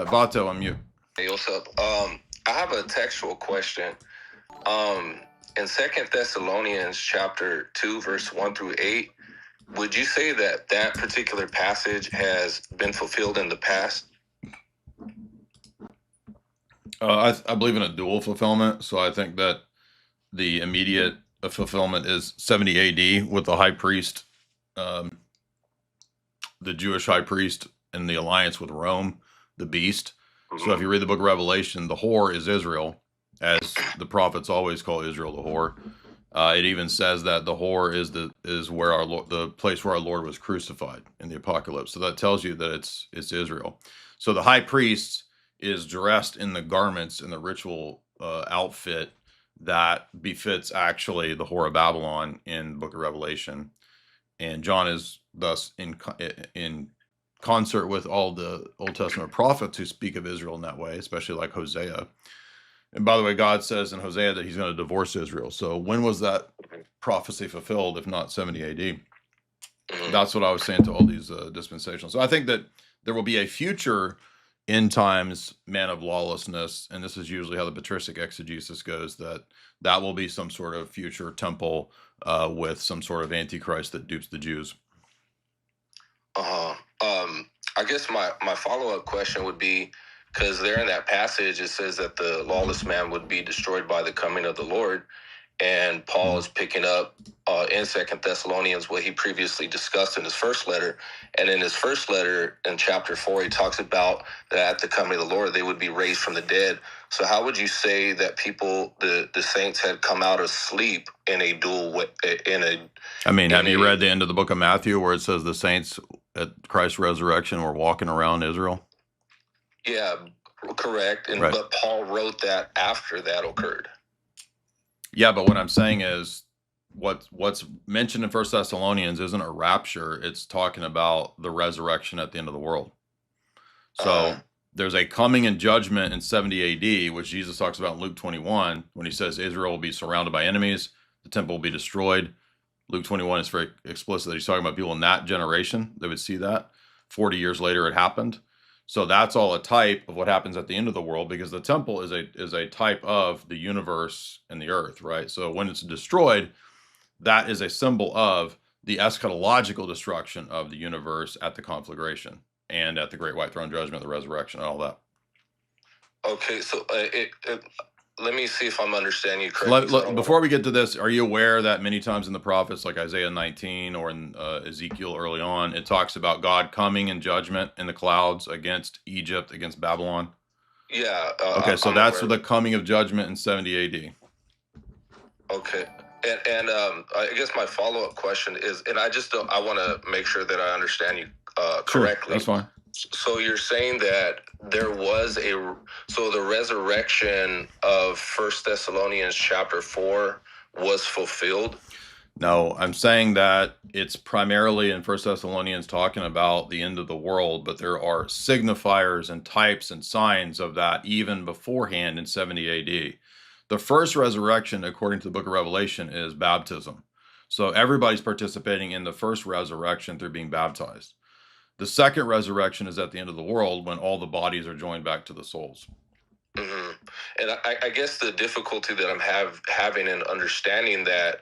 Vato, on mute. Hey, what's up? I have a textual question. In 2 Thessalonians chapter 2, verse 1 through 8, would you say that that particular passage has been fulfilled in the past? I believe in a dual fulfillment, so I think that the immediate fulfillment is 70 AD with the high priest, the Jewish high priest, and the alliance with Rome, the beast. Mm-hmm. So if you read the book of Revelation, the whore is Israel, as the prophets always call Israel the whore. It even says that the whore is where our Lord, the place where our Lord was crucified in the apocalypse. So that tells you that it's Israel. So the high priest is dressed in the garments in the ritual outfit that befits actually the whore of Babylon in the book of Revelation. And John is thus in concert with all the Old Testament prophets who speak of Israel in that way, especially like Hosea. And by the way, God says in Hosea that he's going to divorce Israel. So when was that prophecy fulfilled, if not 70 AD? That's what I was saying to all these dispensations. So I think that there will be a future end times man of lawlessness, and this is usually how the patristic exegesis goes, that will be some sort of future temple with some sort of antichrist that dupes the Jews. I guess my follow-up question would be, because there in that passage it says that the lawless man would be destroyed by the coming of the Lord, and Paul is picking up in 2 Thessalonians what he previously discussed in his first letter. And in his first letter in chapter 4, he talks about that at the coming of the Lord, they would be raised from the dead. So how would you say that people, the saints, had come out of sleep in a dual way? Have you read the end of the book of Matthew where it says the saints at Christ's resurrection were walking around Israel? Yeah, correct. And right. But Paul wrote that after that occurred. Yeah, but what I'm saying is what's mentioned in 1 Thessalonians isn't a rapture. It's talking about the resurrection at the end of the world. So there's a coming in judgment in 70 AD, which Jesus talks about in Luke 21, when he says Israel will be surrounded by enemies, the temple will be destroyed. Luke 21 is very explicit that he's talking about people in that generation that would see that. 40 years later, it happened. So that's all a type of what happens at the end of the world, because the temple is a type of the universe and the earth, right? So when it's destroyed, that is a symbol of the eschatological destruction of the universe at the conflagration and at the great white throne judgment, the resurrection, and all that. Okay, so let me see if I'm understanding you correctly. Before we get to this, are you aware that many times in the prophets, like Isaiah 19 or in Ezekiel early on, it talks about God coming in judgment in the clouds against Egypt, against Babylon? Yeah. Okay, so that's the coming of judgment in 70 AD. Okay. And I guess my follow-up question is, and I want to make sure that I understand you correctly. Sure, that's fine. So you're saying that there was the resurrection of 1 Thessalonians chapter 4 was fulfilled? No, I'm saying that it's primarily in 1 Thessalonians talking about the end of the world, but there are signifiers and types and signs of that even beforehand in 70 AD. The first resurrection, according to the book of Revelation, is baptism. So everybody's participating in the first resurrection through being baptized. The second resurrection is at the end of the world when all the bodies are joined back to the souls. Mm-hmm. And I guess the difficulty that I'm having in understanding that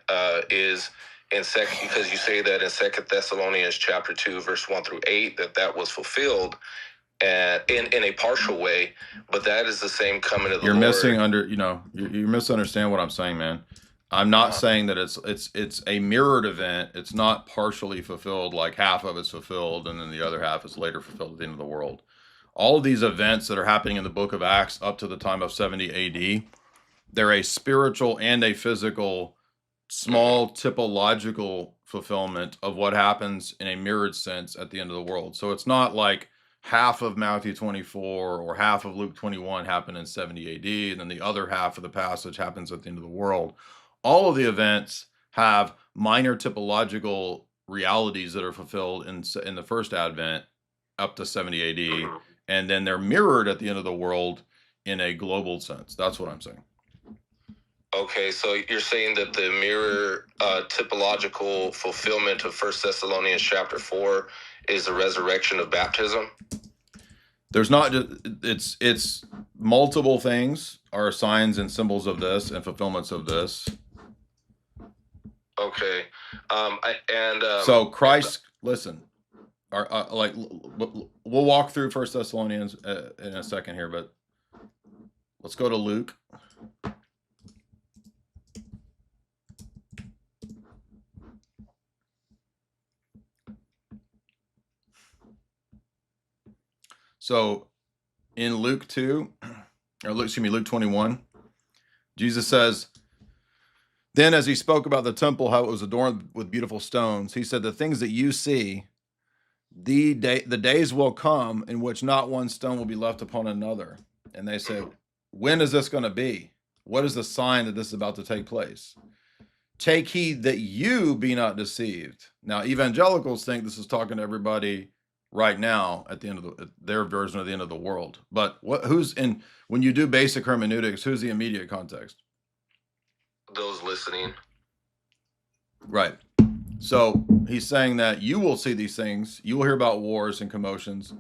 is because you say that in 2 Thessalonians chapter 2, verse 1 through 8, that was fulfilled in a partial way, but that is the same coming of the Lord. You misunderstand what I'm saying, man. I'm not saying that it's a mirrored event. It's not partially fulfilled, like half of it's fulfilled and then the other half is later fulfilled at the end of the world. All of these events that are happening in the book of Acts up to the time of 70 AD, they're a spiritual and a physical, small typological fulfillment of what happens in a mirrored sense at the end of the world. So it's not like half of Matthew 24 or half of Luke 21 happened in 70 AD, and then the other half of the passage happens at the end of the world. All of the events have minor typological realities that are fulfilled in the first advent up to 70 AD, and then they're mirrored at the end of the world in a global sense. That's what I'm saying. Okay, so you're saying that the mirror typological fulfillment of 1 Thessalonians chapter 4 is the resurrection of baptism? There's not just it's multiple things are signs and symbols of this and fulfillments of this. Okay. So Christ, listen, like we'll walk through First Thessalonians in a second here, but let's go to Luke. So in Luke 2, or Luke 21, Jesus says, then as he spoke about the temple, how it was adorned with beautiful stones, he said, the things that you see, the days will come in which not one stone will be left upon another. And they said, when is this going to be? What is the sign that this is about to take place? Take heed that you be not deceived. Now, evangelicals think this is talking to everybody right now at the end of their version of the end of the world. But when you do basic hermeneutics, who's the immediate context? Those listening. Right. So he's saying that you will see these things. You will hear about wars and commotions.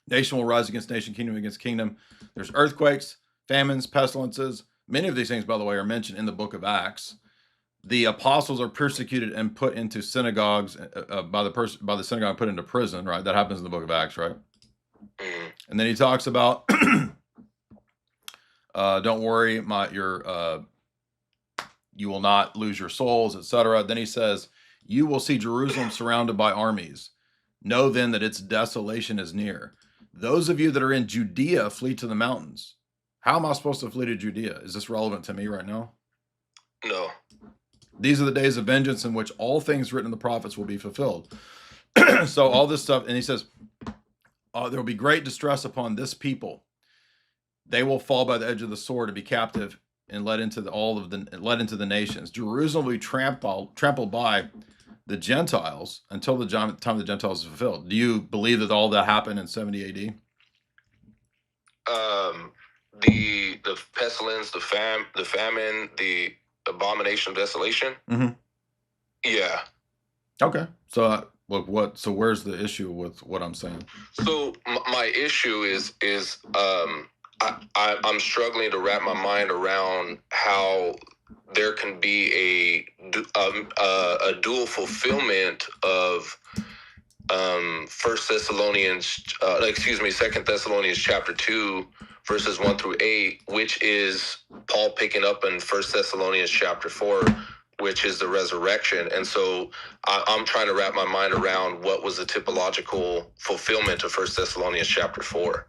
Nation will rise against nation, kingdom against kingdom. There's earthquakes, famines, pestilences. Many of these things, by the way, are mentioned in the book of Acts. The apostles are persecuted and put into synagogues by the synagogue, put into prison. Right, that happens in the book of Acts, right? Mm. And then he talks about, don't worry, you will not lose your souls, etc. Then he says, you will see Jerusalem surrounded by armies. Know then that its desolation is near. Those of you that are in Judea, flee to the mountains. How am I supposed to flee to Judea? Is this relevant to me right now? No. These are the days of vengeance in which all things written in the prophets will be fulfilled. So all this stuff, and he says, there will be great distress upon this people. They will fall by the edge of the sword and be captive and led into the nations. Jerusalem will be trampled by the Gentiles until the time the Gentiles is fulfilled. Do you believe that all that happened in 70 AD? The pestilence, the famine, the abomination, desolation. Mm-hmm. Yeah. Okay. So look, so where's the issue with what I'm saying? So my issue is I'm struggling to wrap my mind around how there can be a dual fulfillment of Second Thessalonians chapter 2 verses 1 through 8, which is Paul picking up in First Thessalonians chapter 4, which is the resurrection. And so I'm trying to wrap my mind around what was the typological fulfillment of First Thessalonians chapter 4.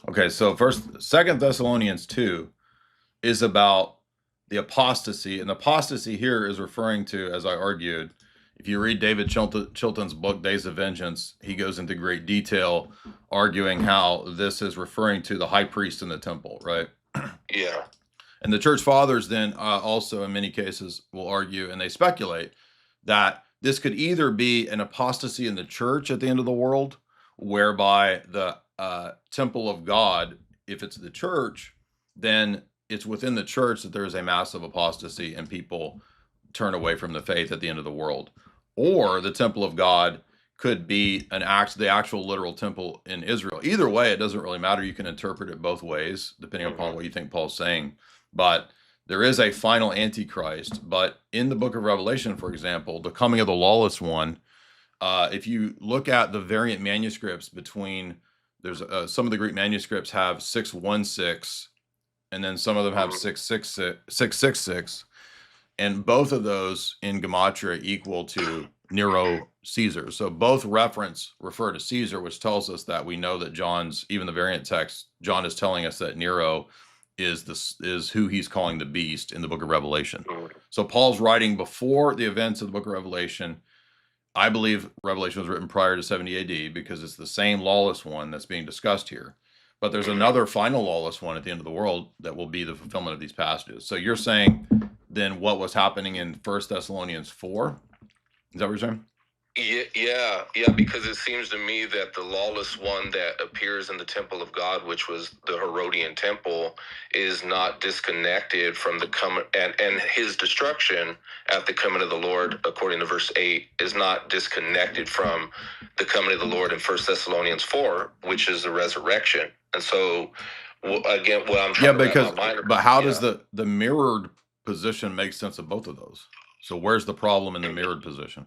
Okay, so Second Thessalonians 2 is about the apostasy, and the apostasy here is referring to, as I argued, if you read David Chilton's book, Days of Vengeance, he goes into great detail arguing how this is referring to the high priest in the temple, right? Yeah. And the church fathers then also in many cases will argue, and they speculate, that this could either be an apostasy in the church at the end of the world, whereby the temple of God, if it's the church, then it's within the church that there is a massive apostasy and people turn away from the faith at the end of the world. Or the temple of God could be the actual literal temple in Israel. Either way, it doesn't really matter. You can interpret it both ways, depending upon what you think Paul's saying. But there is a final Antichrist. But in the book of Revelation, for example, the coming of the lawless one, if you look at the variant manuscripts there's some of the Greek manuscripts have 616, and then some of them have 666. And both of those in Gematria equal to Nero Caesar. So both refer to Caesar, which tells us that we know that even the variant text, John is telling us that Nero is who he's calling the beast in the book of Revelation. So Paul's writing before the events of the book of Revelation. I believe Revelation was written prior to 70 AD because it's the same lawless one that's being discussed here. But there's another final lawless one at the end of the world that will be the fulfillment of these passages. So you're saying then what was happening in 1 Thessalonians 4? Is that what you're saying? Yeah, because it seems to me that the lawless one that appears in the temple of God, which was the Herodian temple, is not disconnected from the and his destruction at the coming of the Lord, according to verse 8, is not disconnected from the coming of the Lord in 1 Thessalonians 4, which is the resurrection. And so, again, what I'm Yeah, trying to wrap because my mind but around, how does yeah. the mirrored position make sense of both of those? So where's the problem in the mirrored position?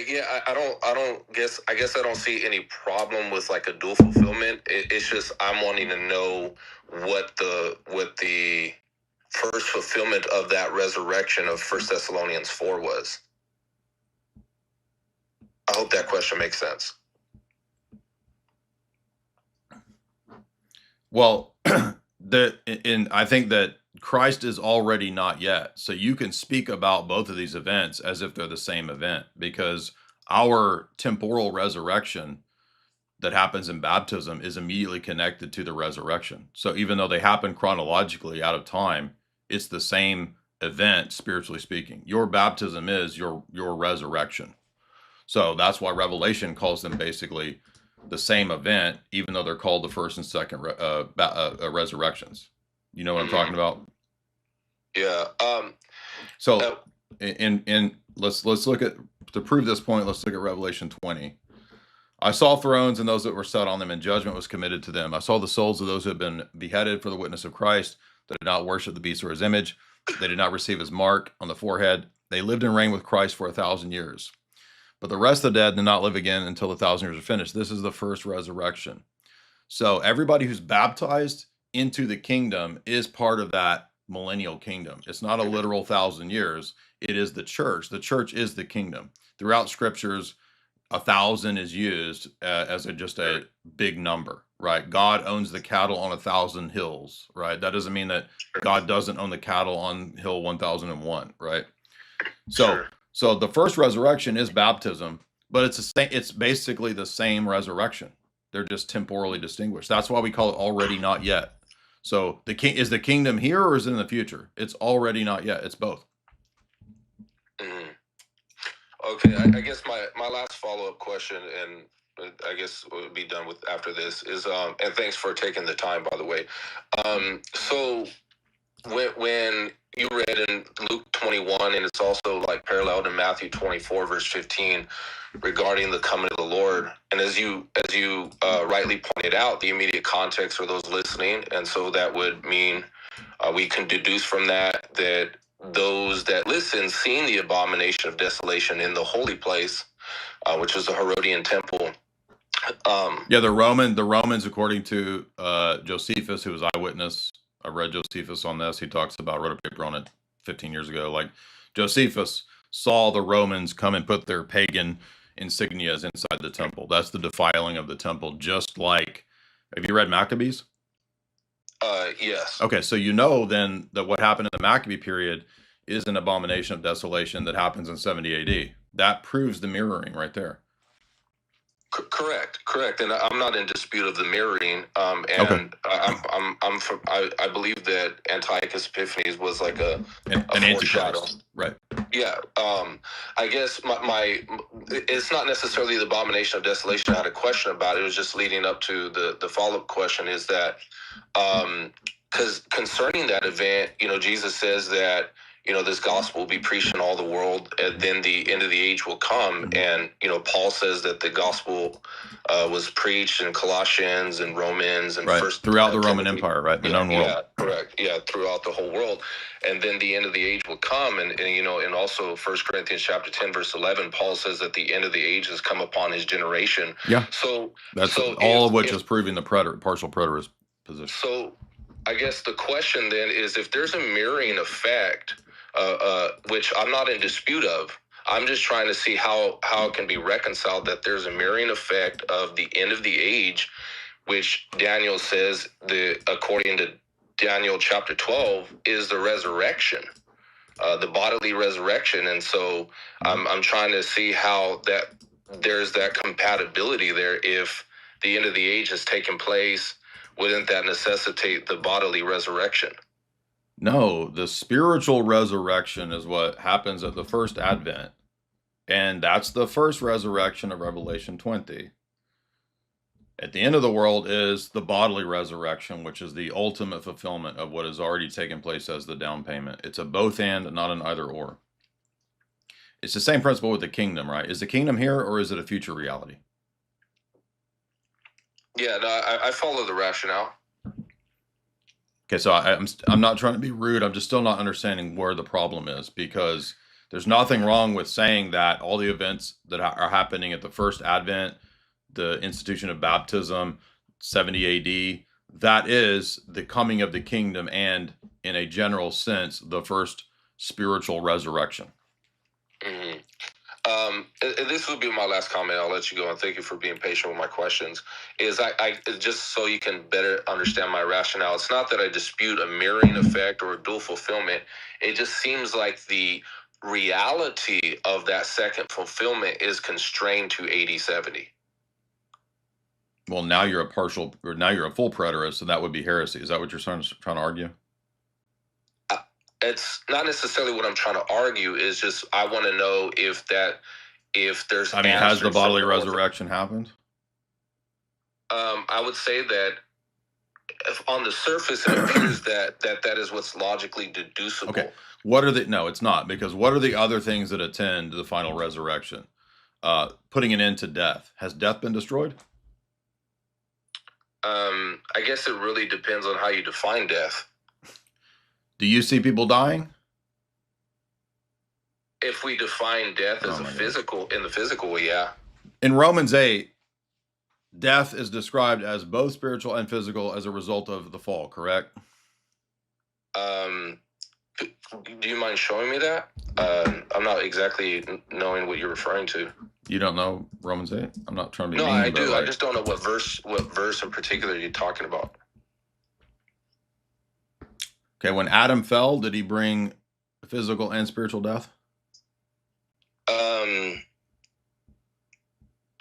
Yeah, I guess I don't see any problem with like a dual fulfillment. It's just I'm wanting to know what the first fulfillment of that resurrection of 1 Thessalonians 4 was. I hope that question makes sense. Well, I think that Christ is already not yet. So you can speak about both of these events as if they're the same event, because our temporal resurrection that happens in baptism is immediately connected to the resurrection. So even though they happen chronologically out of time, it's the same event, spiritually speaking. Your baptism is your resurrection. So that's why Revelation calls them basically the same event, even though they're called the first and second resurrections. You know what I'm talking about? Yeah. So, and let's look at, to prove this point. Let's look at Revelation 20. I saw thrones and those that were set on them, and judgment was committed to them. I saw the souls of those who had been beheaded for the witness of Christ, that did not worship the beast or his image. They did not receive his mark on the forehead. They lived and reigned with Christ for 1,000 years. But the rest of the dead did not live again until the 1,000 years are finished. This is the first resurrection. So everybody who's baptized into the kingdom is part of that millennial kingdom. It's not a literal 1,000 years. It is the church. The church is the kingdom. Throughout scriptures, 1,000 is used as just a big number, right? God owns the cattle on 1,000 hills, right? That doesn't mean that God doesn't own the cattle on hill 1,001, right? So, so the first resurrection is baptism, but it's basically the same resurrection. They're just temporally distinguished. That's why we call it already not yet. So is the kingdom here or is it in the future? It's already not yet. It's both. Mm-hmm. Okay, I guess my last follow-up question, and I guess we'll be done with after this, is and thanks for taking the time, by the way. So when you read in Luke 21, and it's also like paralleled in Matthew 24 verse 15 regarding the coming of the Lord, and as you rightly pointed out, the immediate context for those listening, and so that would mean we can deduce from that that those that listen seeing the abomination of desolation in the holy place, which is the Herodian temple. Yeah, the Romans, according to Josephus, who was eyewitness. I read Josephus on this. He talks about, wrote a paper on it 15 years ago. Like, Josephus saw the Romans come and put their pagan insignias inside the temple. That's the defiling of the temple. Just like, have you read Maccabees? Yes. Okay, so you know then that what happened in the Maccabee period is an abomination of desolation that happens in 70 AD. That proves the mirroring right there. Correct, and I'm not in dispute of the mirroring. And okay. I believe that Antiochus Epiphanes was like an Antichrist, right? Yeah. I guess my it's not necessarily the abomination of desolation I had a question about. It was just leading up to the follow-up question, is that because concerning that event, Jesus says that this gospel will be preached in all the world, and then the end of the age will come. And Paul says that the gospel was preached in Colossians and Romans and right. First throughout the Roman Empire, right? The known world. Yeah, correct. Yeah, throughout the whole world, and then the end of the age will come. And also 1 Corinthians chapter 10 verse 11, Paul says that the end of the age has come upon his generation. Yeah. So that's all of which is proving the partial preterist position. So I guess the question then is, if there's a mirroring effect, which I'm not in dispute of, I'm just trying to see how it can be reconciled that there's a mirroring effect of the end of the age, which Daniel says, according to Daniel chapter 12, is the resurrection, the bodily resurrection. And so I'm trying to see how that there's that compatibility there. If the end of the age has taken place, wouldn't that necessitate the bodily resurrection? No, the spiritual resurrection is what happens at the first advent. And that's the first resurrection of Revelation 20. At the end of the world is the bodily resurrection, which is the ultimate fulfillment of what has already taken place as the down payment. It's a both and, not an either or. It's the same principle with the kingdom, right? Is the kingdom here or is it a future reality? Yeah, no, I follow the rationale. Okay, so I'm not trying to be rude. I'm just still not understanding where the problem is, because there's nothing wrong with saying that all the events that are happening at the first advent, the institution of baptism, 70 AD, that is the coming of the kingdom and, in a general sense, the first spiritual resurrection. Mm-hmm. And this will be my last comment. I'll let you go, and thank you for being patient with my questions. Is I just so you can better understand my rationale. It's not that I dispute a mirroring effect or a dual fulfillment. It just seems like the reality of that second fulfillment is constrained to AD 70. Well, now you're a full preterist, so that would be heresy. Is that what you're trying to argue? It's not necessarily what I'm trying to argue. Is just I want to know if there's. I mean, has the bodily resurrection happened? I would say that if on the surface it appears that is what's logically deducible. Okay. No, it's not, because what are the other things that attend the final resurrection? Putting an end to death. Has death been destroyed? I guess it really depends on how you define death. Do you see people dying? If we define death as in the physical way, yeah. In Romans 8, death is described as both spiritual and physical as a result of the fall, correct? Do you mind showing me that? I'm not exactly knowing what you're referring to. You don't know Romans 8? I'm not trying to be mean. No, I do. I just don't know what verse in particular you're talking about. Okay, when Adam fell, did he bring physical and spiritual death?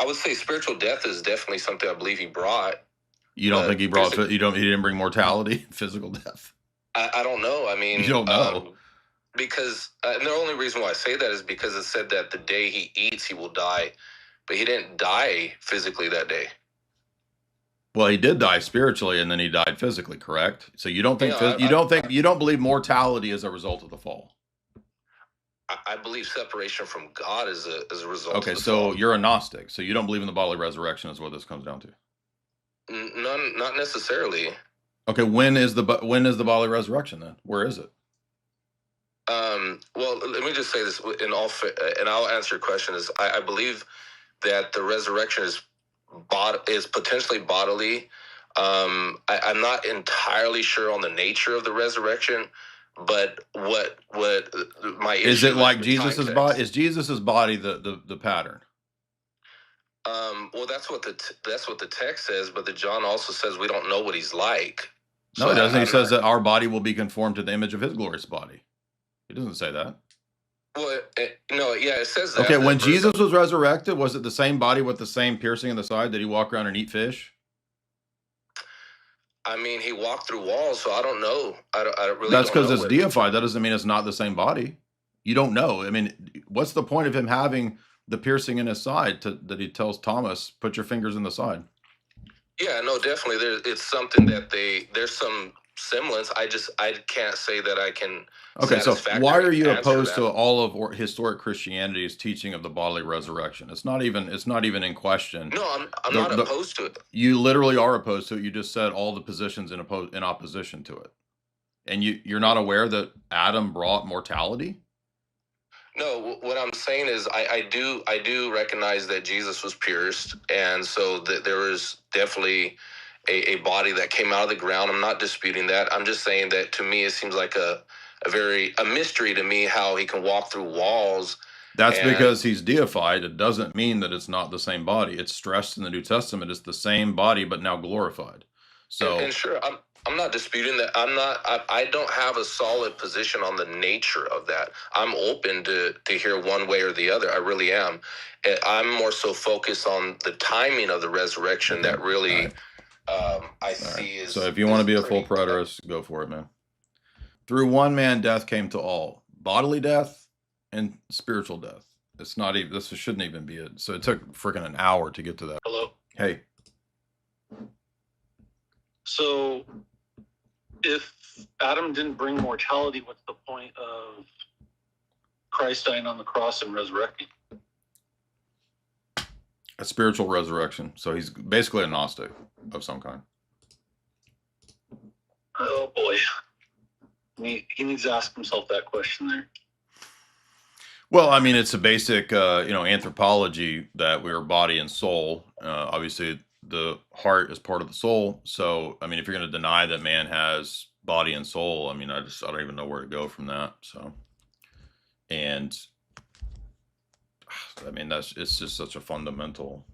I would say spiritual death is definitely something I believe he brought. You don't think he brought? He didn't bring mortality, physical death. I don't know. I mean, you don't know because the only reason why I say that is because it said that the day he eats, he will die, but he didn't die physically that day. Well, he did die spiritually, and then he died physically, correct? So you don't think you don't believe mortality is a result of the fall? I believe separation from God is a result. Okay, so you're a Gnostic, so you don't believe in the bodily resurrection, is what this comes down to. Not necessarily. Okay, when is the bodily resurrection then? Where is it? Well, let me just say this and I'll answer your question. Is I believe that the resurrection is potentially bodily. I'm not entirely sure on the nature of the resurrection, but what my issue is it like Jesus's body? Is Jesus's body the pattern? Well, that's what the text says, but the John also says we don't know what he's like. No, it doesn't. He says that our body will be conformed to the image of his glorious body. He doesn't say that. Well, no, yeah, it says that. Okay, when Jesus was resurrected, was it the same body with the same piercing in the side? Did he walk around and eat fish? I mean, he walked through walls, so I don't know. I really. That's because it's deified. That doesn't mean it's not the same body. You don't know. I mean, what's the point of him having the piercing in his side that he tells Thomas, "Put your fingers in the side"? Yeah, no, definitely. It's something that there's some semblance. I can't say that I can. Okay, so why are you opposed to all of historic Christianity's teaching of the bodily resurrection? It's not even in question. No, I'm not opposed to it. You literally are opposed to it. You just said all the positions in opposition to it, and you're not aware that Adam brought mortality. No, what I'm saying is I do recognize that Jesus was pierced, and so that there was definitely a body that came out of the ground. I'm not disputing that. I'm just saying that to me it seems like a mystery to me how he can walk through walls. That's because he's deified. It doesn't mean that it's not the same body. It's stressed in the New Testament. It's the same body, but now glorified. So, and sure, I'm not disputing that. I don't have a solid position on the nature of that. I'm open to hear one way or the other. I really am. I'm more so focused on the timing of the resurrection that really I see is. So if you want to be a full preterist, go for it, man. Through one man, death came to all, bodily death and spiritual death. It's not even. This shouldn't even be it. So it took freaking an hour to get to that. Hello. Hey. So, if Adam didn't bring mortality, what's the point of Christ dying on the cross and resurrecting? A spiritual resurrection. So he's basically a Gnostic of some kind. Oh boy. He needs to ask himself that question there. Well, I mean, it's a basic, anthropology that we are body and soul. Obviously, the heart is part of the soul. So, I mean, if you're going to deny that man has body and soul, I mean, I don't even know where to go from that. So, and I mean, it's just such a fundamental